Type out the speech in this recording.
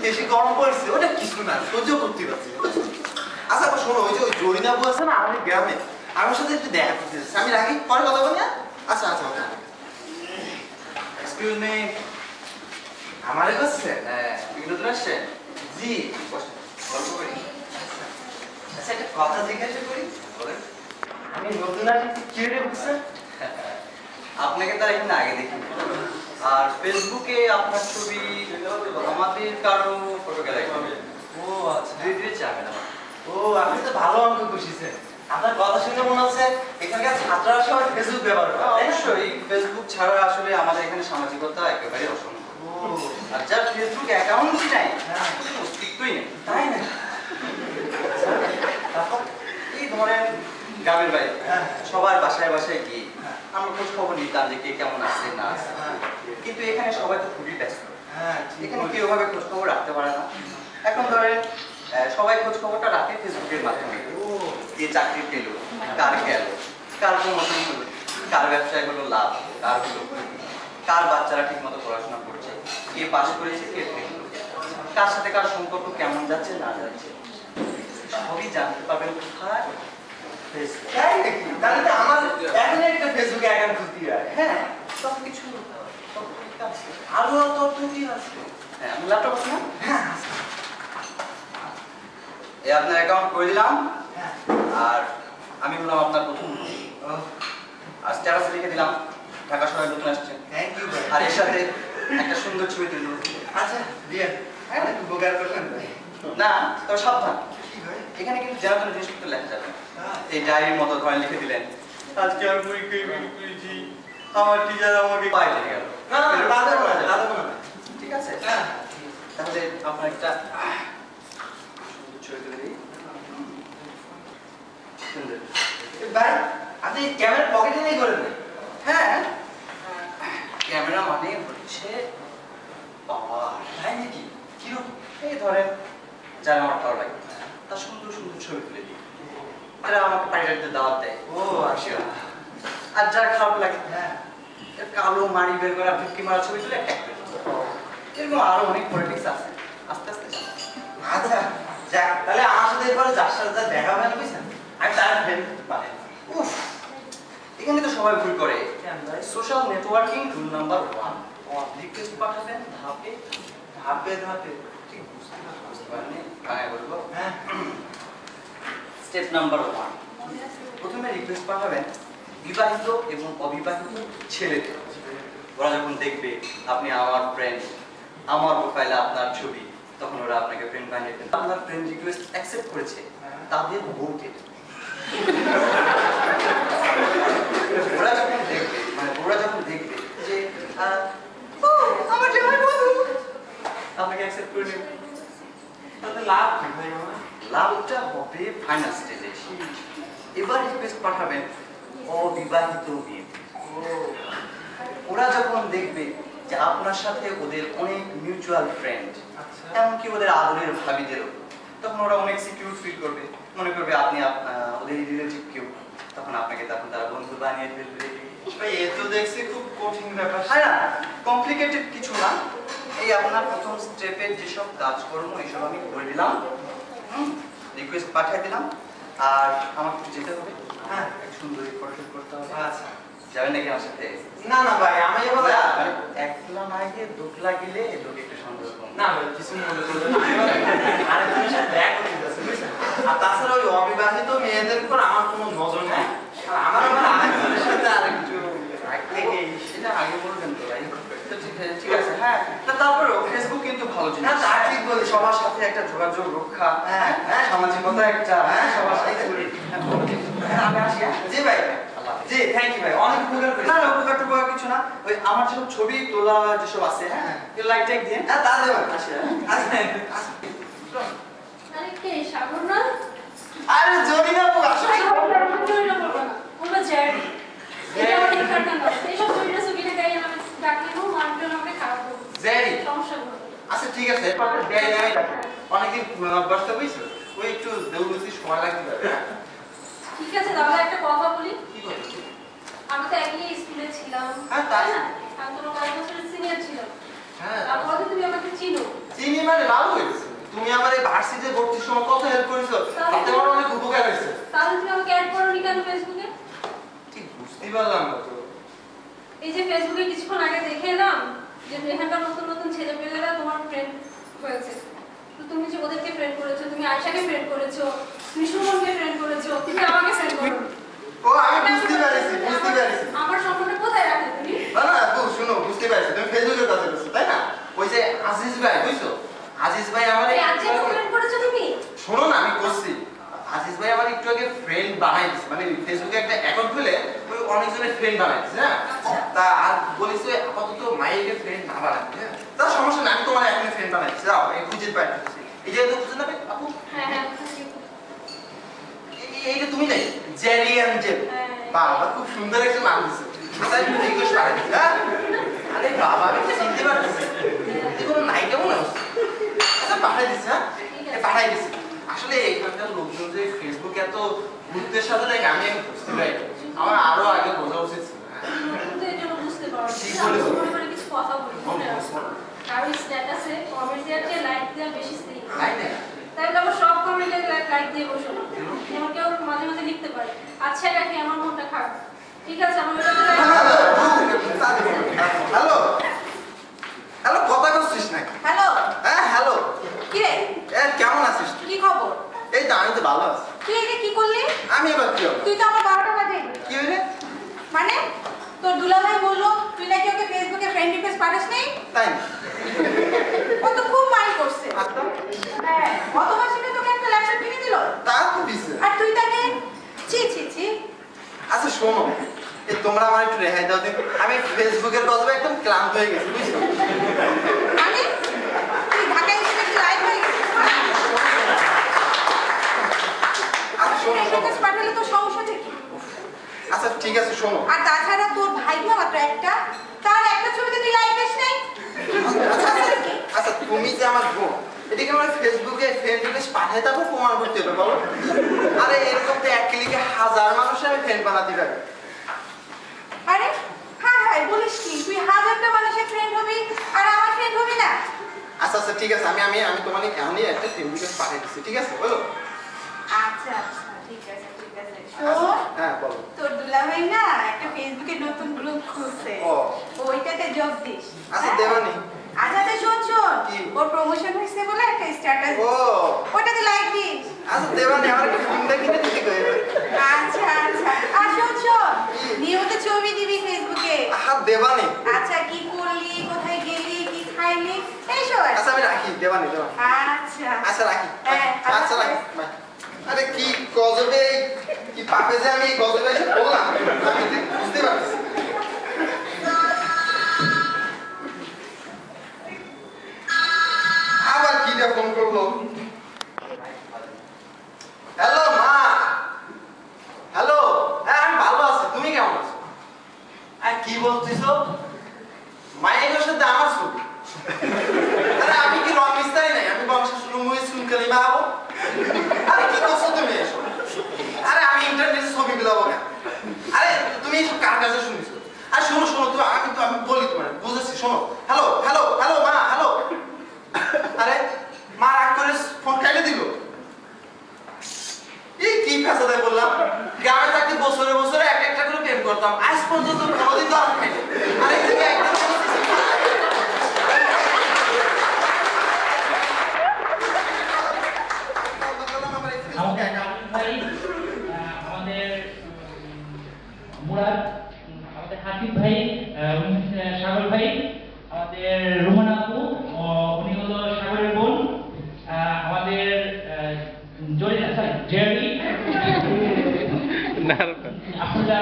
দেশে গরম পড়ছে ওটা কিছু না সহ্য করতে পারছি আচ্ছা আবার শোনো ওই যে ওই জরিনাবু আছে না আমাদের গ্রামে আমার সাথে একটু দেখা করতে আমি রাখি পরে কথা বলি না আচ্ছা আচ্ছা এক্সকিউজ মি আমারে কাছে হ্যাঁ তুমি নতুন আসছেন জি গল্প করি আচ্ছা একটা কথা জিজ্ঞাসা করি বলেন আমি নতুন আসছি কি রে বুঝছেন আপনাকে তার এখানে আগে দেখিনি আর ফেসবুকে আপনার ছবি আমাদের কারো ফটো গ্যালারি ও আচ্ছা ধীরে যাবে না ও আপনি তো ভালো অঙ্ক বসেছেন আপনার কথা শুনে মনে হচ্ছে এখানকার ছাত্ররা সবাই ফেসবুক ব্যবহার করে অবশ্যই ফেসবুক ছাড়া আসলে আমাদের এখানে সামাজিকতা একেবারে অসম্ভব আর যার ফেসবুক অ্যাকাউন্টই নাই কোনো অস্তিত্বই নেই তাই না তারপর এই ধরেন গ্রামের বাইরে সবার বাসায় বাসায় গিয়ে আমরা খোঁজ খবর নিতাম যে কে কেমন আছে না আছে কিন্তু এখানে সবাই তো খুবই ব্যস্ত এখানে কেউ ওভাবে খোঁজ খবর রাখতে পারে না এখন ধরেন সবাই খোঁজ খবরটা রাখে ফেসবুকের মাধ্যমে কে চাকরি পেল কার গেল কার প্রমোশন হলো কার ব্যবসায় হলো লাভ কার হলো কার বাচ্চারা ঠিক মতো পড়াশোনা করছে কে পাস করেছে কে ফেল কার সাথে কার সম্পর্ক কেমন যাচ্ছে না যাচ্ছে সবই জানতে পারবেন কোথায় তাহলে আমার এখন একটা ফেসবুক অ্যাকাউন্ট খুলতে হয় হ্যাঁ সব কিছু আরো তথ্য কি আছে হ্যাঁ আমার ল্যাপটপ আছে না হ্যাঁ এই আপনার অ্যাকাউন্ট করে দিলাম আর আমি হলাম আপনার প্রথম আর স্ট্যাটাসে লিখে দিলাম ঢাকা শহরে নতুন আসছেন থ্যাংক ইউ আর এর সাথে একটা সুন্দর ছবি তুলব আচ্ছা দিয়ে হ্যাঁ উপকার করলেন না তবে সাবধান এখানে কিন্তু জানা কোনো জিনিসপত্র লেখা যাবে এই ডায়েরির মতো ধরেন লিখে দিলেন আজকে আমি পরীক্ষায় ফেল করেছি আমার টিচার আমাকে পাই দিয়ে গেল না ঠিক আছে তাহলে আপনার একটা ছবি তুলে দিই সুন্দর ভাই আপনি ক্যামেরা পকেটে নিয়ে করেন হ্যাঁ ক্যামেরা মানে হচ্ছে বাবা তাই নাকি কিরকম এই ধরেন যারা আমার ভালো লাগে তার সুন্দর সুন্দর ছবি তুলে দিই তারা আমাকে পার্টিতে দাওয়াত দেয় ও আচ্ছা আর যারা খারাপ লাগে হ্যাঁ কালো মাড়ি বের করে ভিক্কি মারা ছবি তুলে ট্যাগ করে এরকম আরো অনেক পলিটিক্স আছে আস্তে আস্তে আচ্ছা যাক তাহলে আমার সাথে এরপরে যার সাথে যা দেখা হবে না বুঝছেন আমি তার ফ্রেন্ড বানাই উফ এখানে তো সবাই ভুল করে social networking rule number 1 request পাঠাবেন ধাপে ধাপে ধাপে ঠিক বুঝতে পারেন হ্যাঁ বলবো হ্যাঁ স্টেপ নাম্বার 1 প্রথমে রিকোয়েস্ট পাঠাবেন বিবাহিত এবং অবিবাহিত ছেলেদের ওরা যখন দেখবে আপনি আমার ফ্রেন্ড আমার প্রোফাইলে আপনার ছবি তখন ওরা আপনাকে ফ্রেন্ড বানিয়ে দেবে আপনার ফ্রেন্ড রিকোয়েস্ট অ্যাকসেপ্ট করেছে তাদের ভোটে ওরা যখন দেখবে যে আমার জামাই বন্ধু আপনাকে অ্যাকসেপ্ট করে নেবে তাহলে লাভ কি ভাই লাভটা হবে ফাইনাল স্টেজে এবার রিকোয়েস্ট পাঠাবেন অবিবাহিত মেয়ে ওরা যখন দেখবে যে আপনার সাথে ওদের অনেক মিউচুয়াল ফ্রেন্ড এমনকি ওদের আদরের ভাবিদেরও তখন ওরা অনেক সিকিউর ফিল করবে মনে করবে আপনি ওদের রিলেটিভ কেউ তখন আপনাকে তখন তারা বন্ধু বানিয়ে ফেলবে ভাই এ তো দেখছি খুব কঠিন ব্যাপার হ্যাঁ না কমপ্লিকেটেড কিছু না এই আপনার প্রথম স্টেপের যেসব কাজকর্ম এইসব আমি করে দিলাম রিকোয়েস্ট পাঠিয়ে দিলাম আর আমাকে যেতে হবে হ্যাঁ সুন্দর ফটোশুট করতে হবে আচ্ছা যাবেন নাকি আমার সাথে না না ভাই আমি বলে একলা না গিয়ে দুকলা গেলে লোকে একটু সন্দেহ কম না ভাই কিছু মনে করবেন না আরে তুমি সাথে দেখা করতে যাচ্ছ বুঝছেন আর তাছাড়া ওই অবিবাহিত মেয়েদের উপর আমার কোনো নজর নেই আর আমার আরেকজনের সাথে আরেকটু সেটা আগে বলবেন তো ভাই ঠিক আছে হ্যাঁ তারপরে ফেসবুক কিন্তু ভালো জিনিস না ঠিক বলি সবার সাথে একটা যোগাযোগ রক্ষা হ্যাঁ সামাজিকতা একটা সবার সাথে আমি আসি জি ভাই জি থ্যাংক ইউ ভাই অনেক উপকার করেছেন না উপকার টুকার কিছু না ওই আমার যেসব ছবি তোলা যেসব আছে হ্যাঁ লাইক ট্যাগ দিয়ে হ্যাঁ তা দেবেন আসি আরে কে সাগর না আরে জরিনা আপু আসলে জরিনা বলবো না ওটা জ্যারি এটা আমার ঠিকানা না এইসব জরিনা সুবিধা গাই আমি ডাকলে নো মানবে আমাকে খারাপ করবে জ্যারি সমস্যা হবে আচ্ছা ঠিক আছে এরপর জ্যারি আমি ডাকবো অনেকদিন বসতে হইছে ওই একটু দেউলতি সময় লাগবে ঠিক আছে তাহলে একটা কথা বলি কি বল আমি তো একই স্কুলে ছিলাম হ্যাঁ তাই না আমি তোমার কয়েক বছরের সিনিয়র ছিলাম হ্যাঁ তারপরে তুমি আমাকে চিনো চিনি মানে ভালো হয়েছে। তুমি আমার এই ভার্সিটিতে ভর্তির সময় কত হেল্প করেছো, তাতে আমার অনেক উপকার হয়েছে। তাহলে তুমি আমাকে অ্যাড করোনি কেন ফেসবুকে? ঠিক বুঝতেই পারলাম না তো। এই যে ফেসবুকে কিছুক্ষণ আগে দেখে এলাম যে এখানকার নতুন নতুন ছেলেপেলেরা তোমার ফ্রেন্ড হয়েছে। তো তুমি যে ওদেরকে ফ্রেন্ড করেছো, তুমি আয়শাকে ফ্রেন্ড করেছো, তুমি সুমনকে ফ্রেন্ড করেছো, তুমি আমাকে ফ্রেন্ড করো। ও আমি বুঝতে পেরেছি। আমার সম্পর্কে কোথায় রাখলে তুমি? না আপু শুনো, বুঝতে পারছি তুমি ফেসবুকের কথা বলছো তাই না? ওই যে আজিজ ভাই বুঝছো, আজিজ ভাই আমার ফ্রেন্ড করেছো তুমি? শোনো না আমি করছি। আজিজ ভাই আমার একটু আগে ফ্রেন্ড বানাই দিছে, মানে ফেসবুকে একটা অ্যাকাউন্ট খুলে ওই অনেকজনের ফ্রেন্ড বানাই দিছে। হ্যাঁ তা আর বলিস আপাতত মাইকে ফ্রেন্ড না বানাতে। হ্যাঁ তা সমস্যা না, আমি তোমার এখন ফ্রেন্ড বানাই দিচ্ছি। যাও এই খুঁজে পাই এই যে খুঁজে নেবে আপু। হ্যাঁ এইটা তুমি নাই জেরি অ্যাঞ্জেল। বাবা খুব সুন্দর একটা নাম দিছে। আচ্ছা একটু রিকোয়েস্ট পাঠাই দিচ্ছি। হ্যাঁ আরে বাবা আমি তো চিনতে পারতেছি কোনো নাই কেমন আছে। আচ্ছা পাঠাই দিচ্ছি। হ্যাঁ পাঠাই দিচ্ছি। আসলে এখানকার লোকজন যে ফেসবুকে এত গুরুত্বের সাথে দেখে আমি বুঝতে পারি, আমার আরো আগে বোঝা উচিত ছিল। কিন্তু এই জন্য বুঝতে পারো ঠিক বলেছো। মানে কিছু কথা বলি আর ওই স্ট্যাটাসে কমেন্ট দেওয়ার চেয়ে লাইক দেওয়া বেশি স্ত্রী নাই না তাই আবার সব কমেন্টে লাইক দিয়ে বসো না। যেমন কেউ মাঝে মাঝে লিখতে পারে আচ্ছা কাকি আমার মনটা খারাপ, ঠিক আছে আমি ওটাতে হ্যালো হ্যালো কথা বলছিস নাকি? হ্যালো হ্যাঁ হ্যালো কি রে কেমন আছিস? কি খবর? এই তো আমি তো ভালো আছি। তুই এটা কি করলি? আমি এবার কি হবে? তুই তো আমার 12টা বাজে। কি হইলে? মানে তোর দুলাভাই বললো তুই নাকি ওকে ফেসবুকে ফ্রেন্ড রিকোয়েস্ট পাঠাস নাই? তাই না? ও তো খুব মাইন্ড করছে। আচ্ছা হ্যাঁ গত মাসে না তোকে একটা ল্যাপটপ কিনে দিল তা তো দিছে। আর তুই তাকে ছি আচ্ছা শোনো এই তোমরা আমার একটু রেহাই দাও দিন, আমি ফেসবুকের গল্পে একদম ক্লান্ত হয়ে গেছি বুঝছো। মানে তুই ঢাকায় এসে একটু লাইভ হয়ে গেছিস। আচ্ছা শোনো ফ্রেন্ড রিকোয়েস্ট পাঠালে তো সমস্যাটা কি? আচ্ছা ঠিক আছে শোনো। আর তাছাড়া তোর ভাই না মাত্র একটা, তার একটা ছবিতে তুই লাইক দিস নাই। আচ্ছা তুমি যে আমার বোন, এদিকে আমার ফেসবুকে ফ্রেন্ড রিকোয়েস্ট পাঠাই তারপর প্রমাণ করতে হবে বলো। আরে এরকম তো এক ক্লিকে হাজার মানুষ আমি ফ্রেন্ড বানাতে পারি। আরে হ্যাঁ বলিস কি তুই হাজারটা মানুষের ফ্রেন্ড হবি আর আমার ফ্রেন্ড হবি না? আচ্ছা ঠিক আছে আমি আমি আমি তোমাকে এমনি একটা ফ্রেন্ড রিকোয়েস্ট পাঠিয়ে দিচ্ছি, ঠিক আছে বলো। আচ্ছা ঠিক আছে শোন হ্যাঁ বলো। তোর দুলাভাই না একটা ফেসবুকে নতুন গ্রুপ খুলছে, ও ওইটাতে যোগ দিস। আচ্ছা দেবানি। আচ্ছা শোন কি? ওর প্রমোশন হয়েছে বলে একটা স্ট্যাটাস ও ওটাতে লাইক দিস। আচ্ছা দেবানি আমার একটা ফোনটা কিনে দিতে কইবে। আচ্ছা আর শোন নিয়মিত ছবি দিবি ফেসবুকে। দেবানি। আচ্ছা কি করলি, কোথায় গেলি, কি খাইলি এইসব। আচ্ছা আমি রাখি দেবানি। আচ্ছা রাখি। হ্যাঁ আচ্ছা রাখি। আরে কি গজবে কি পাপে যে আমি গজবে এসে বললাম আমি বুঝতে পারছি। আবার কি রে ফোন করলো? হ্যালো মা। হ্যালো হ্যাঁ আমি ভালো আছি, তুমি কেমন আছো? আর কি বলছিস? মায়ের সাথে আমার ছবি? আরে আমি কি রং মিস্তারি নাই, আমি বংশের মুই শুনকালি মা হবো। আরে কি করছো তুমি এসব? আরে আমি ইন্টারনেটে ছবি বিলাবো না। আরে তুমি এসব কার কাছে শুনিস? আর শোনো তুমি আমি বলি তোমার বুঝেছি শোনো। হ্যালো মা হ্যালো। আরে মা রাগ করে ফোন কেটে দিল। এই কি ফেসাদে বললাম, গ্রামে থাকতে বছরে বছরে একটা করে প্রেম করতাম, আজ পর্যন্ত কোনোদিন তো আর খাইনি। আরে তুমি একদম আমাদের মুরাদ, আমাদের হাফিজ ভাই, সাগর ভাই, আমাদের রুমান আপু, উনি হলো সাগরের বোন, আমাদের জেরি, আপনারা